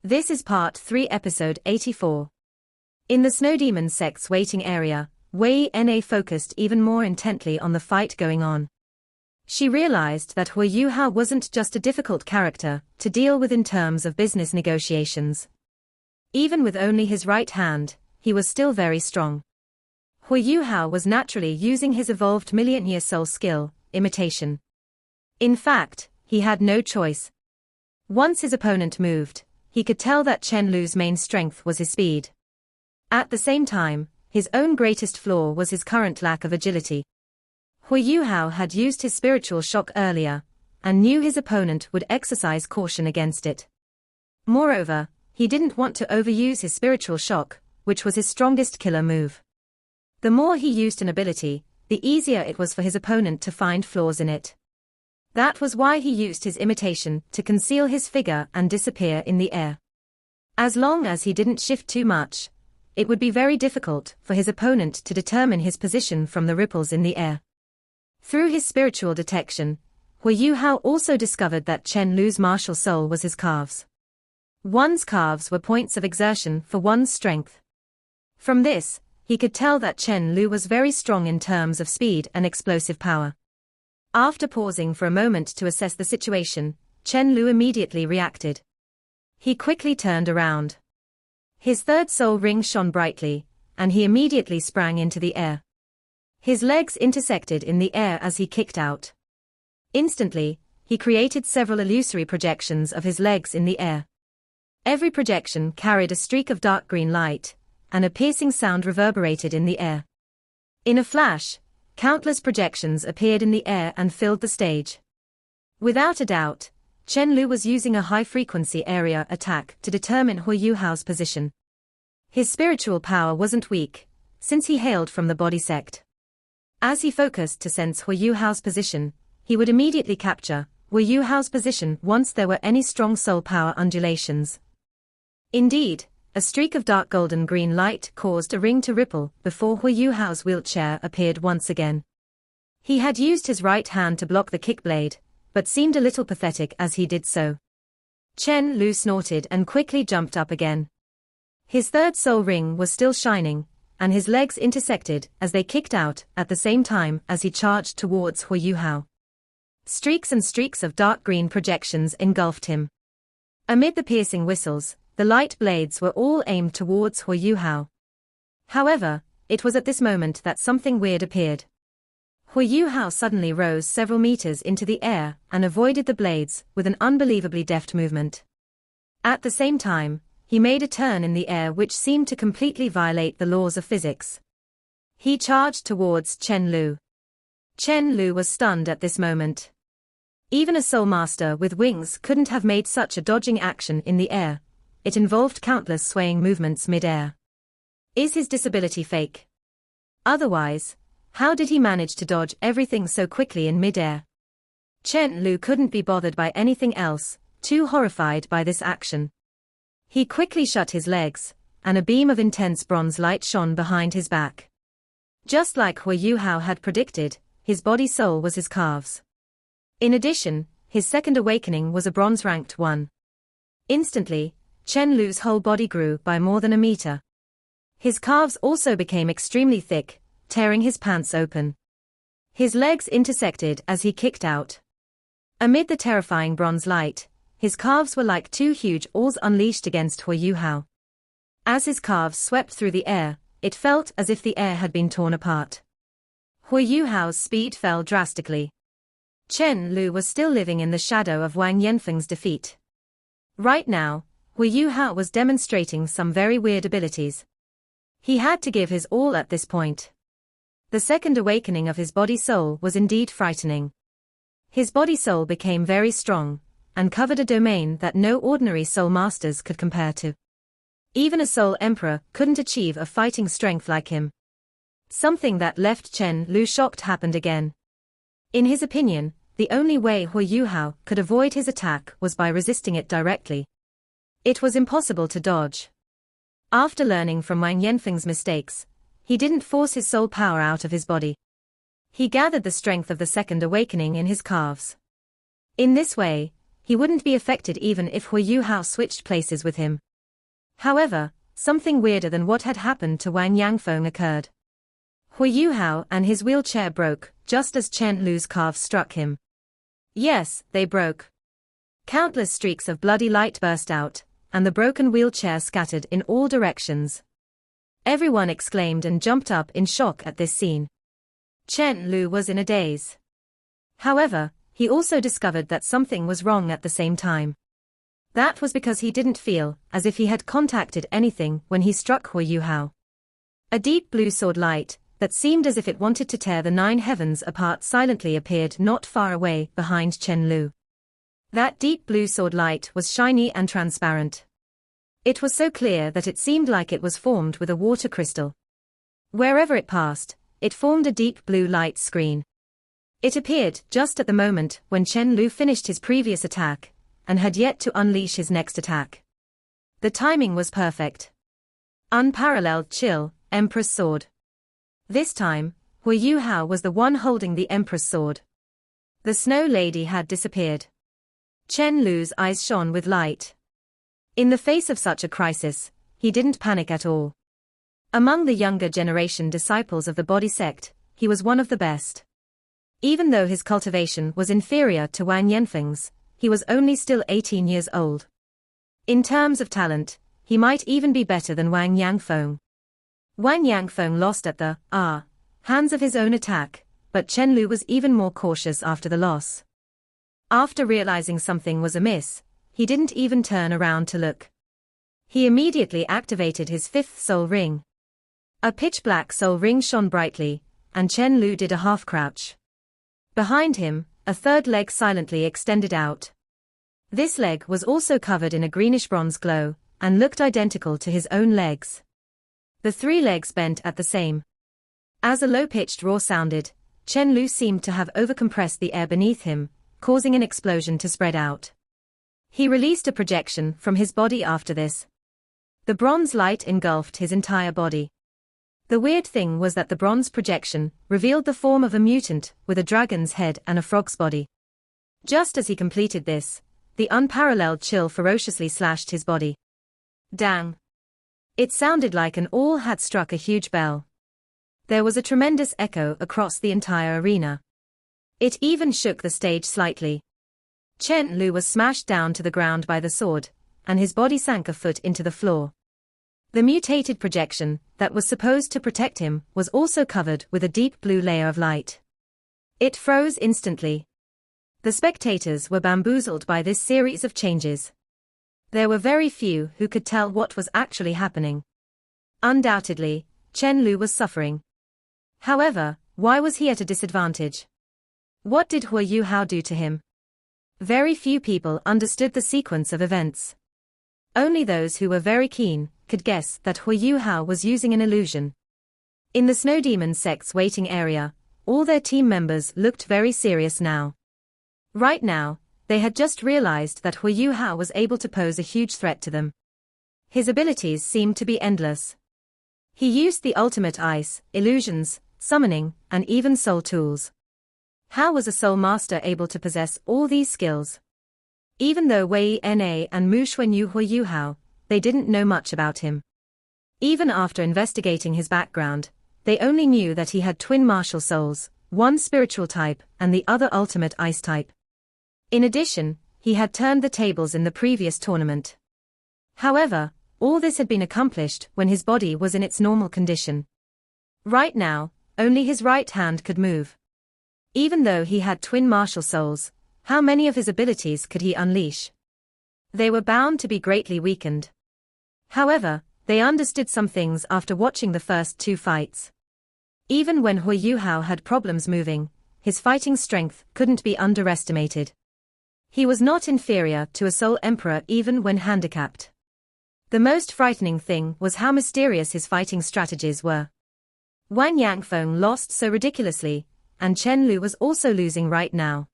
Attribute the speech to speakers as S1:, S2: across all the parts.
S1: This is part 3, episode 84. In the Snow Demon sect's waiting area, Wei Na focused even more intently on the fight going on. She realized that Hu Yuhao wasn't just a difficult character to deal with in terms of business negotiations. Even with only his right hand, he was still very strong. Hu Yuhao was naturally using his evolved million-year soul skill, imitation. In fact, he had no choice. Once his opponent moved, he could tell that Chen Lu's main strength was his speed. At the same time, his own greatest flaw was his current lack of agility. Hu Yuhao had used his spiritual shock earlier, and knew his opponent would exercise caution against it. Moreover, he didn't want to overuse his spiritual shock, which was his strongest killer move. The more he used an ability, the easier it was for his opponent to find flaws in it. That was why he used his imitation to conceal his figure and disappear in the air. As long as he didn't shift too much, it would be very difficult for his opponent to determine his position from the ripples in the air. Through his spiritual detection, Hu Yuhao also discovered that Chen Lu's martial soul was his calves. One's calves were points of exertion for one's strength. From this, he could tell that Chen Lu was very strong in terms of speed and explosive power. After pausing for a moment to assess the situation, Chen Lu immediately reacted. He quickly turned around. His third soul ring shone brightly, and he immediately sprang into the air. His legs intersected in the air as he kicked out. Instantly, he created several illusory projections of his legs in the air. Every projection carried a streak of dark green light, and a piercing sound reverberated in the air. In a flash, countless projections appeared in the air and filled the stage. Without a doubt, Chen Lu was using a high-frequency area attack to determine Hu Yuhao's position. His spiritual power wasn't weak, since he hailed from the body sect. As he focused to sense Hu Yuhao's position, he would immediately capture Hu Yuhao's position once there were any strong soul power undulations. Indeed, a streak of dark golden-green light caused a ring to ripple before Hu Yuhao's wheelchair appeared once again. He had used his right hand to block the kickblade, but seemed a little pathetic as he did so. Chen Lu snorted and quickly jumped up again. His third soul ring was still shining, and his legs intersected as they kicked out at the same time as he charged towards Hu Yuhao. Streaks and streaks of dark green projections engulfed him. Amid the piercing whistles, the light blades were all aimed towards Hu Yuhao. However, it was at this moment that something weird appeared. Hu Yuhao suddenly rose several meters into the air and avoided the blades with an unbelievably deft movement. At the same time, he made a turn in the air which seemed to completely violate the laws of physics. He charged towards Chen Lu. Chen Lu was stunned at this moment. Even a soul master with wings couldn't have made such a dodging action in the air. It involved countless swaying movements mid-air. Is his disability fake? Otherwise, how did he manage to dodge everything so quickly in mid-air? Chen Lu couldn't be bothered by anything else, too horrified by this action. He quickly shut his legs, and a beam of intense bronze light shone behind his back. Just like Hu Yuhao had predicted, his body soul was his calves. In addition, his second awakening was a bronze-ranked one. Instantly, Chen Lu's whole body grew by more than a meter. His calves also became extremely thick, tearing his pants open. His legs intersected as he kicked out. Amid the terrifying bronze light, his calves were like two huge oars unleashed against Hu Yuhao. As his calves swept through the air, it felt as if the air had been torn apart. Hu Yuhao's speed fell drastically. Chen Lu was still living in the shadow of Wang Yanfeng's defeat. Right now, Hu Yuhao was demonstrating some very weird abilities. He had to give his all at this point. The second awakening of his body-soul was indeed frightening. His body-soul became very strong, and covered a domain that no ordinary soul masters could compare to. Even a soul emperor couldn't achieve a fighting strength like him. Something that left Chen Lu shocked happened again. In his opinion, the only way Hu Yuhao could avoid his attack was by resisting it directly. It was impossible to dodge. After learning from Wang Yanfeng's mistakes, he didn't force his soul power out of his body. He gathered the strength of the second awakening in his calves. In this way, he wouldn't be affected even if Hu Yuhao switched places with him. However, something weirder than what had happened to Wang Yangfeng occurred. Hu Yuhao and his wheelchair broke, just as Chen Lu's calves struck him. Yes, they broke. Countless streaks of bloody light burst out, and the broken wheelchair scattered in all directions. Everyone exclaimed and jumped up in shock at this scene. Chen Lu was in a daze. However, he also discovered that something was wrong at the same time. That was because he didn't feel as if he had contacted anything when he struck Hu Yuhao. A deep blue sword light, that seemed as if it wanted to tear the 9 heavens apart, silently appeared not far away behind Chen Lu. That deep blue sword light was shiny and transparent. It was so clear that it seemed like it was formed with a water crystal. Wherever it passed, it formed a deep blue light screen. It appeared just at the moment when Chen Lu finished his previous attack, and had yet to unleash his next attack. The timing was perfect. Unparalleled chill, Empress Sword. This time, Hu Yuhao was the one holding the Empress Sword. The Snow Lady had disappeared. Chen Lu's eyes shone with light. In the face of such a crisis, he didn't panic at all. Among the younger generation disciples of the body sect, he was one of the best. Even though his cultivation was inferior to Wang Yanfeng's, he was only still 18 years old. In terms of talent, he might even be better than Wang Yangfeng. Wang Yangfeng lost at the hands of his own attack, but Chen Lu was even more cautious after the loss. After realizing something was amiss, he didn't even turn around to look. He immediately activated his 5th soul ring. A pitch-black soul ring shone brightly, and Chen Lu did a half-crouch. Behind him, a 3rd leg silently extended out. This leg was also covered in a greenish-bronze glow, and looked identical to his own legs. The 3 legs bent at the same. As a low-pitched roar sounded, Chen Lu seemed to have overcompressed the air beneath him, causing an explosion to spread out. He released a projection from his body after this. The bronze light engulfed his entire body. The weird thing was that the bronze projection revealed the form of a mutant with a dragon's head and a frog's body. Just as he completed this, the unparalleled chill ferociously slashed his body. Dang! It sounded like an all had struck a huge bell. There was a tremendous echo across the entire arena. It even shook the stage slightly. Chen Lu was smashed down to the ground by the sword, and his body sank a foot into the floor. The mutated projection that was supposed to protect him was also covered with a deep blue layer of light. It froze instantly. The spectators were bamboozled by this series of changes. There were very few who could tell what was actually happening. Undoubtedly, Chen Lu was suffering. However, why was he at a disadvantage? What did Hu Yuhao do to him? Very few people understood the sequence of events. Only those who were very keen could guess that Hu Yuhao was using an illusion. In the Snow Demon sect's waiting area, all their team members looked very serious now. Right now, they had just realized that Hu Yuhao was able to pose a huge threat to them. His abilities seemed to be endless. He used the ultimate ice, illusions, summoning, and even soul tools. How was a soul master able to possess all these skills? Even though Wei Na and Mu Shui knew Hu Yuhao, they didn't know much about him. Even after investigating his background, they only knew that he had twin martial souls, one spiritual type and the other ultimate ice type. In addition, he had turned the tables in the previous tournament. However, all this had been accomplished when his body was in its normal condition. Right now, only his right hand could move. Even though he had twin martial souls, how many of his abilities could he unleash? They were bound to be greatly weakened. However, they understood some things after watching the first 2 fights. Even when Hu Yuhao had problems moving, his fighting strength couldn't be underestimated. He was not inferior to a Soul Emperor even when handicapped. The most frightening thing was how mysterious his fighting strategies were. Wang Yangfeng lost so ridiculously, and Chen Lu was also losing right now.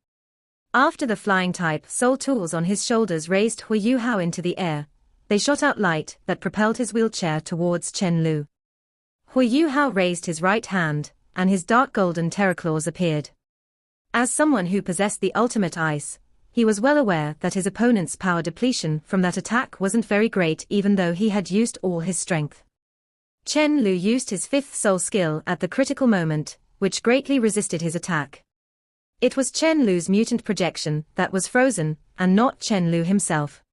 S1: After the flying-type soul tools on his shoulders raised Hu Yuhao into the air, they shot out light that propelled his wheelchair towards Chen Lu. Hu Yuhao raised his right hand, and his dark golden terraclaws appeared. As someone who possessed the ultimate ice, he was well aware that his opponent's power depletion from that attack wasn't very great even though he had used all his strength. Chen Lu used his fifth soul skill at the critical moment, which greatly resisted his attack. It was Chen Lu's mutant projection that was frozen, and not Chen Lu himself.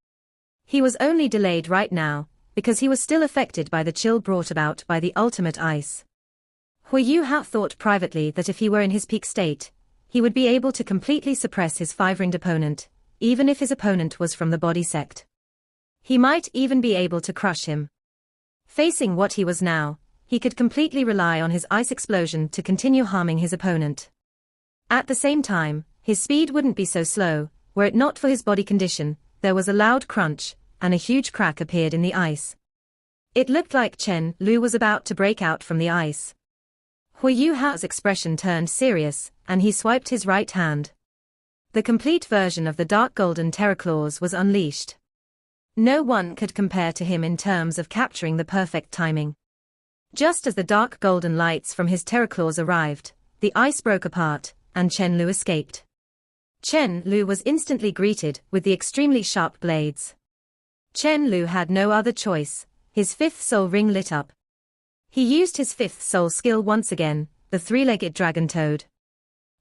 S1: He was only delayed right now, because he was still affected by the chill brought about by the ultimate ice. Hu Yuhao thought privately that if he were in his peak state, he would be able to completely suppress his five-ringed opponent, even if his opponent was from the body sect. He might even be able to crush him. Facing what he was now, he could completely rely on his ice explosion to continue harming his opponent. At the same time, his speed wouldn't be so slow. Were it not for his body condition, there was a loud crunch, and a huge crack appeared in the ice. It looked like Chen Lu was about to break out from the ice. Hu Yuhao's expression turned serious, and he swiped his right hand. The complete version of the dark golden terror claws was unleashed. No one could compare to him in terms of capturing the perfect timing. Just as the dark golden lights from his terror claws arrived, the ice broke apart, and Chen Lu escaped. Chen Lu was instantly greeted with the extremely sharp blades. Chen Lu had no other choice. His fifth soul ring lit up. He used his fifth soul skill once again, the three-legged dragon toad.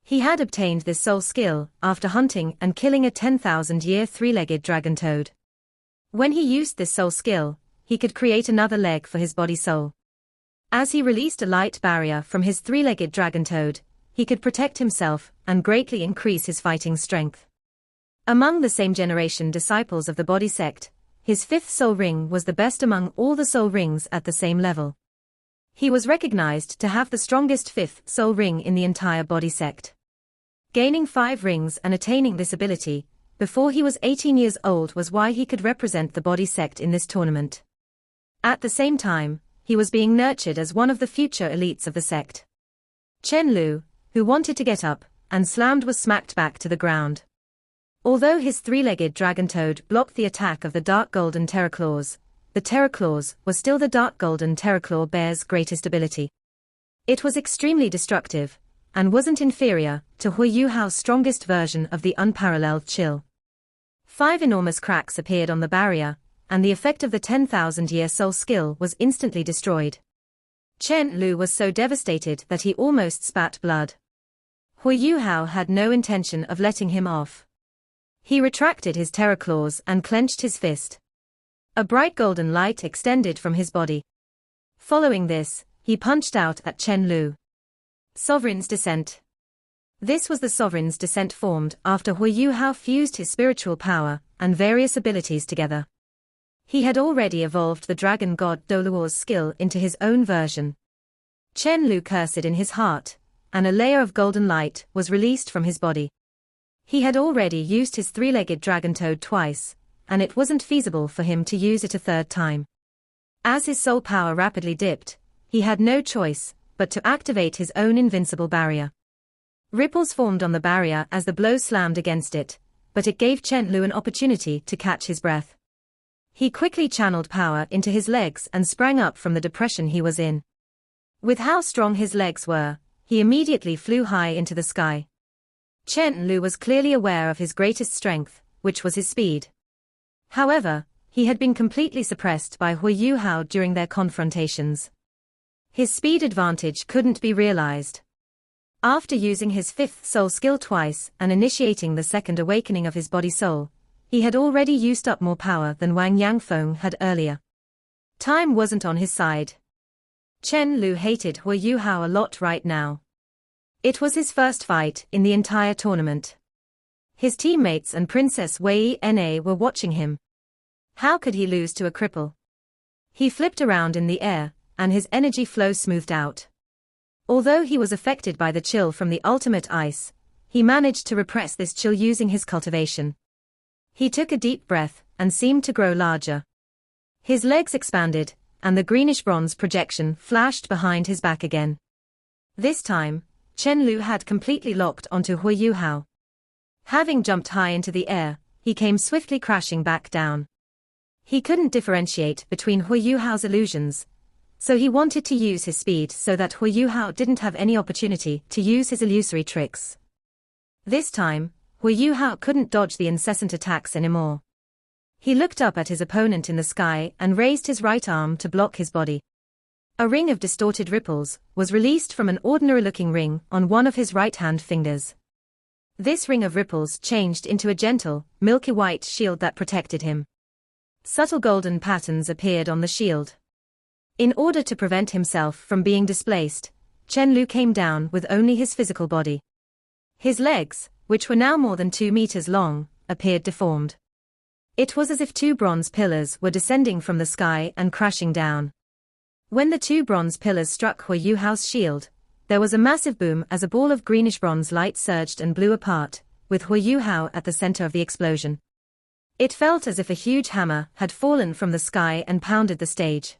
S1: He had obtained this soul skill after hunting and killing a 10,000-year three-legged dragon toad. When he used this soul skill, he could create another leg for his body soul. As he released a light barrier from his three-legged dragon toad, he could protect himself and greatly increase his fighting strength. Among the same generation disciples of the body sect, his fifth soul ring was the best among all the soul rings at the same level. He was recognized to have the strongest fifth soul ring in the entire body sect. Gaining 5 rings and attaining this ability before he was 18 years old was why he could represent the body sect in this tournament. At the same time, he was being nurtured as one of the future elites of the sect. Chen Lu, who wanted to get up and slammed, was smacked back to the ground. Although his three-legged dragon toad blocked the attack of the dark golden terror claws, the terror claws was still the dark golden terror claw bear's greatest ability. It was extremely destructive, and wasn't inferior to Hu Yuhao's strongest version of the unparalleled chill. 5 enormous cracks appeared on the barrier, and the effect of the 10,000-year soul skill was instantly destroyed. Chen Lu was so devastated that he almost spat blood. Hu Yuhao had no intention of letting him off. He retracted his terror claws and clenched his fist. A bright golden light extended from his body. Following this, he punched out at Chen Lu. Sovereign's Descent. This was the Sovereign's Descent formed after Hu Yuhao fused his spiritual power and various abilities together. He had already evolved the dragon god Doluo's skill into his own version. Chen Lu cursed in his heart, and a layer of golden light was released from his body. He had already used his three-legged dragon toad twice, and it wasn't feasible for him to use it a third time. As his soul power rapidly dipped, he had no choice but to activate his own invincible barrier. Ripples formed on the barrier as the blow slammed against it, but it gave Chen Lu an opportunity to catch his breath. He quickly channeled power into his legs and sprang up from the depression he was in. With how strong his legs were, he immediately flew high into the sky. Chen Lu was clearly aware of his greatest strength, which was his speed. However, he had been completely suppressed by Hu Yuhao during their confrontations. His speed advantage couldn't be realized. After using his fifth soul skill twice and initiating the second awakening of his body soul, he had already used up more power than Wang Yangfeng had earlier. Time wasn't on his side. Chen Lu hated Hu Yuhao a lot right now. It was his first fight in the entire tournament. His teammates and Princess Wei Na were watching him. How could he lose to a cripple? He flipped around in the air, and his energy flow smoothed out. Although he was affected by the chill from the ultimate ice, he managed to repress this chill using his cultivation. He took a deep breath and seemed to grow larger. His legs expanded, and the greenish-bronze projection flashed behind his back again. This time, Chen Lu had completely locked onto Hu Yuhao. Having jumped high into the air, he came swiftly crashing back down. He couldn't differentiate between Hu Yuhao's illusions, so he wanted to use his speed so that Hu Yuhao didn't have any opportunity to use his illusory tricks. This time, Hu Yuhao couldn't dodge the incessant attacks anymore. He looked up at his opponent in the sky and raised his right arm to block his body. A ring of distorted ripples was released from an ordinary-looking ring on one of his right-hand fingers. This ring of ripples changed into a gentle, milky white shield that protected him. Subtle golden patterns appeared on the shield. In order to prevent himself from being displaced, Chen Lu came down with only his physical body. His legs, which were now more than 2 meters long, appeared deformed. It was as if 2 bronze pillars were descending from the sky and crashing down. When the 2 bronze pillars struck Hu Yuhao's shield, there was a massive boom as a ball of greenish-bronze light surged and blew apart, with Hu Yuhao at the center of the explosion. It felt as if a huge hammer had fallen from the sky and pounded the stage.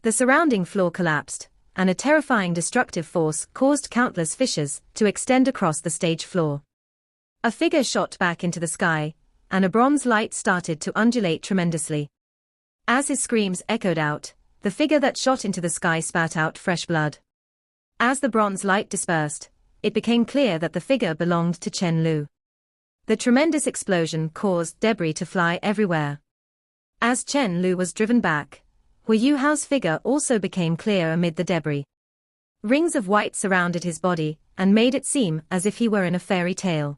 S1: The surrounding floor collapsed, and a terrifying destructive force caused countless fissures to extend across the stage floor. A figure shot back into the sky, and a bronze light started to undulate tremendously. As his screams echoed out, the figure that shot into the sky spat out fresh blood. As the bronze light dispersed, it became clear that the figure belonged to Chen Lu. The tremendous explosion caused debris to fly everywhere. As Chen Lu was driven back, Hu Yuhao's figure also became clear amid the debris. Rings of white surrounded his body and made it seem as if he were in a fairy tale.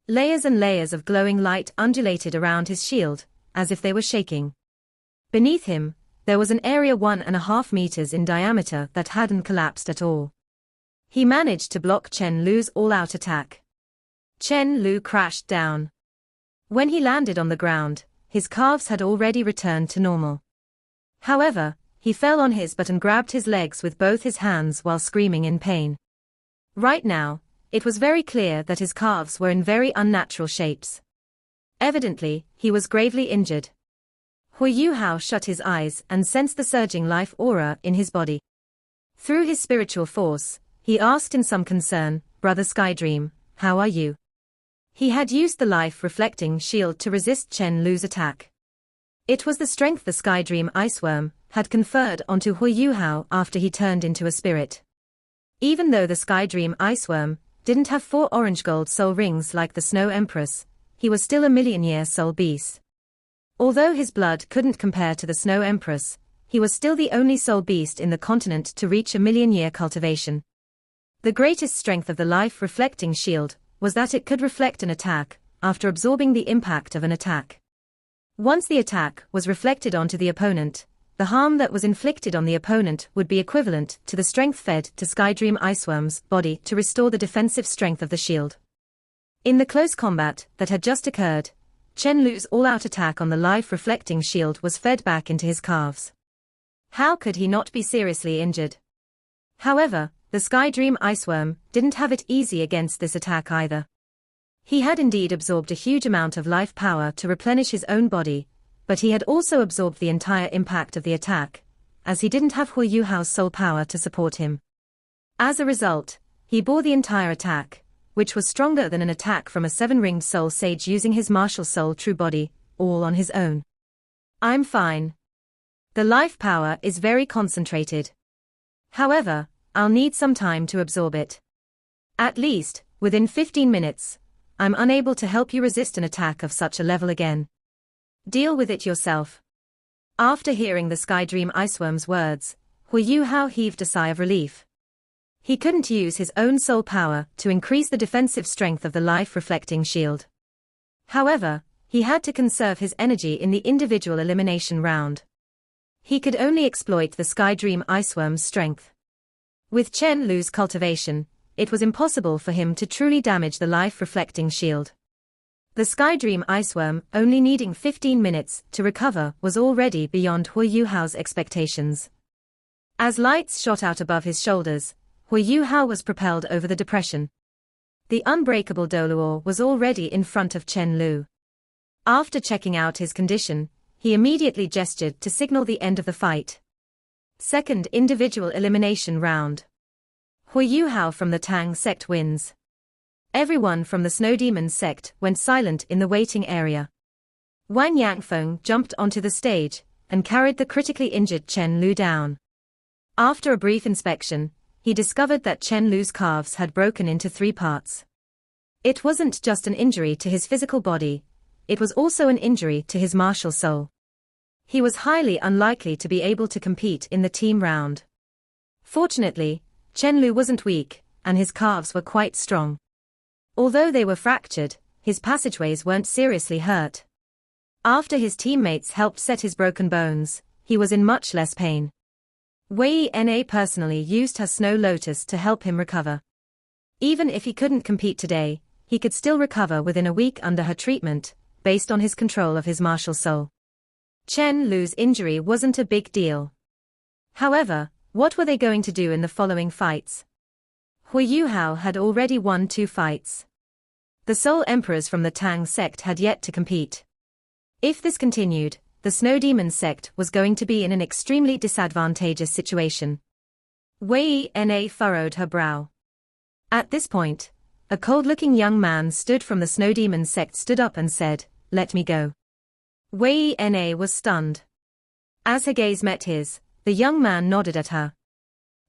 S1: Layers and layers of glowing light undulated around his shield, as if they were shaking. Beneath him, there was an area 1.5 meters in diameter that hadn't collapsed at all. He managed to block Chen Lu's all-out attack. Chen Lu crashed down. When he landed on the ground, his calves had already returned to normal. However, he fell on his butt and grabbed his legs with both his hands while screaming in pain. Right now, it was very clear that his calves were in very unnatural shapes. Evidently, he was gravely injured. Hu Yuhao shut his eyes and sensed the surging life aura in his body. Through his spiritual force, he asked in some concern, "Brother Skydream, how are you?" He had used the life-reflecting shield to resist Chen Lu's attack. It was the strength the Skydream Iceworm had conferred onto Hu Yuhao after he turned into a spirit. Even though the Skydream Iceworm didn't have 4 orange gold soul rings like the Snow Empress, he was still a million-year soul beast. Although his blood couldn't compare to the Snow Empress, he was still the only soul beast in the continent to reach a million-year cultivation. The greatest strength of the life-reflecting shield was that it could reflect an attack after absorbing the impact of an attack. Once the attack was reflected onto the opponent, the harm that was inflicted on the opponent would be equivalent to the strength fed to Skydream Iceworm's body to restore the defensive strength of the shield. In the close combat that had just occurred, Chen Lu's all-out attack on the life-reflecting shield was fed back into his calves. How could he not be seriously injured? However, the Skydream Iceworm didn't have it easy against this attack either. He had indeed absorbed a huge amount of life power to replenish his own body, but he had also absorbed the entire impact of the attack, as he didn't have Hu Yuhao's soul power to support him. As a result, he bore the entire attack, which was stronger than an attack from a 7-ringed soul sage using his martial soul true body, all on his own. I'm fine. The life power is very concentrated. However, I'll need some time to absorb it. At least, within 15 minutes, I'm unable to help you resist an attack of such a level again. Deal with it yourself. After hearing the Skydream Iceworm's words, Hu Yuhao heaved a sigh of relief. He couldn't use his own soul power to increase the defensive strength of the life-reflecting shield. However, he had to conserve his energy in the individual elimination round. He could only exploit the Skydream Iceworm's strength. With Chen Lu's cultivation, it was impossible for him to truly damage the life-reflecting shield. The Skydream Iceworm, only needing 15 minutes to recover, was already beyond Hu Yuhao's expectations. As lights shot out above his shoulders, Hu Yuhao was propelled over the depression. The unbreakable Doluor was already in front of Chen Lu. After checking out his condition, he immediately gestured to signal the end of the fight. Second individual elimination round. Hu Yuhao from the Tang sect wins. Everyone from the Snow Demon sect went silent in the waiting area. Wang Yangfeng jumped onto the stage and carried the critically injured Chen Lu down. After a brief inspection, he discovered that Chen Lu's calves had broken into 3 parts. It wasn't just an injury to his physical body, it was also an injury to his martial soul. He was highly unlikely to be able to compete in the team round. Fortunately, Chen Lu wasn't weak, and his calves were quite strong. Although they were fractured, his passageways weren't seriously hurt. After his teammates helped set his broken bones, he was in much less pain. Wei Na personally used her snow lotus to help him recover. Even if he couldn't compete today, he could still recover within a week under her treatment, based on his control of his martial soul. Chen Lu's injury wasn't a big deal. However, what were they going to do in the following fights? Hu Yuhao had already won 2 fights. The Soul Emperors from the Tang sect had yet to compete. If this continued, the Snow Demon sect was going to be in an extremely disadvantageous situation. Wei Na furrowed her brow. At this point, a cold-looking young man stood from the Snow Demon sect stood up and said, "Let me go." Wei Na was stunned. As her gaze met his, the young man nodded at her.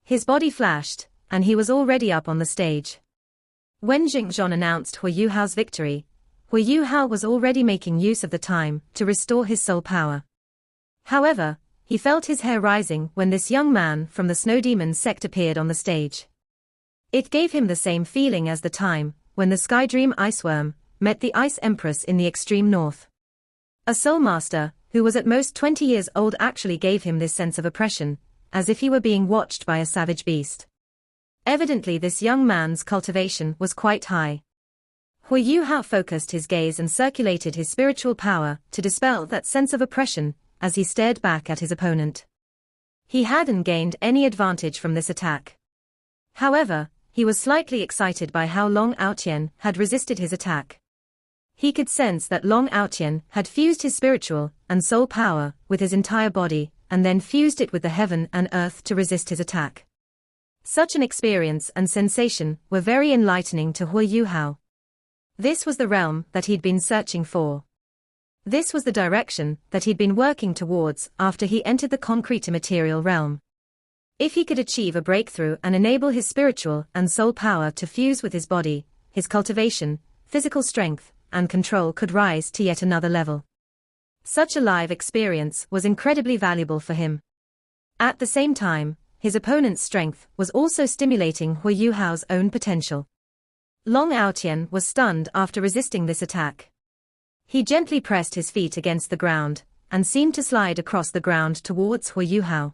S1: His body flashed, and he was already up on the stage. When Jingzhon announced Hu Yuhao's victory, Hu Yuhao was already making use of the time to restore his soul power. However, he felt his hair rising when this young man from the Snow Demon sect appeared on the stage. It gave him the same feeling as the time when the Sky Dream Iceworm met the Ice Empress in the extreme north. A soul master, who was at most 20 years old, actually gave him this sense of oppression, as if he were being watched by a savage beast. Evidently this young man's cultivation was quite high. Hu Yuhao focused his gaze and circulated his spiritual power to dispel that sense of oppression as he stared back at his opponent. He hadn't gained any advantage from this attack. However, he was slightly excited by how Long Aotian had resisted his attack. He could sense that Long Aotian had fused his spiritual and soul power with his entire body, and then fused it with the heaven and earth to resist his attack. Such an experience and sensation were very enlightening to Hu Yuhao. This was the realm that he'd been searching for. This was the direction that he'd been working towards after he entered the concrete immaterial realm. If he could achieve a breakthrough and enable his spiritual and soul power to fuse with his body, his cultivation, physical strength, and control could rise to yet another level. Such a live experience was incredibly valuable for him. At the same time, his opponent's strength was also stimulating Hu Yuhao's own potential. Long Aotian was stunned after resisting this attack. He gently pressed his feet against the ground, and seemed to slide across the ground towards Hu Yuhao.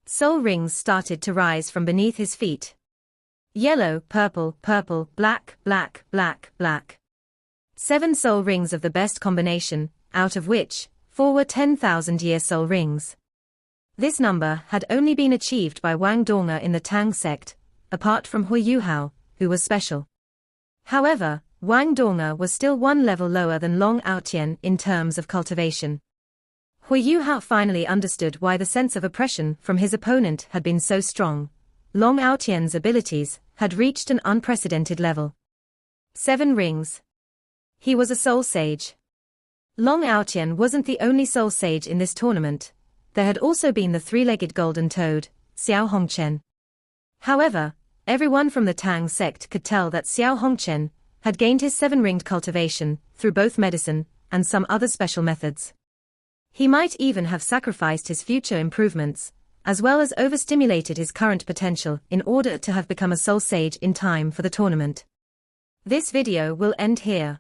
S1: Soul rings started to rise from beneath his feet. Yellow, purple, purple, black, black, black, black. 7 soul rings of the best combination, out of which 4 were 10,000-year soul rings. This number had only been achieved by Wang Donga in the Tang sect, apart from Hu Yuhao, who was special. However, Wang Donga was still 1 level lower than Long Aotian in terms of cultivation. Hu Yuhao finally understood why the sense of oppression from his opponent had been so strong. Long Aotian's abilities had reached an unprecedented level. 7 rings. He was a soul sage. Long Aotian wasn't the only soul sage in this tournament. There had also been the 3-legged golden toad, Xiao Hongchen. However, everyone from the Tang sect could tell that Xiao Hongchen had gained his 7-ringed cultivation through both medicine and some other special methods. He might even have sacrificed his future improvements, as well as overstimulated his current potential in order to have become a soul sage in time for the tournament. This video will end here.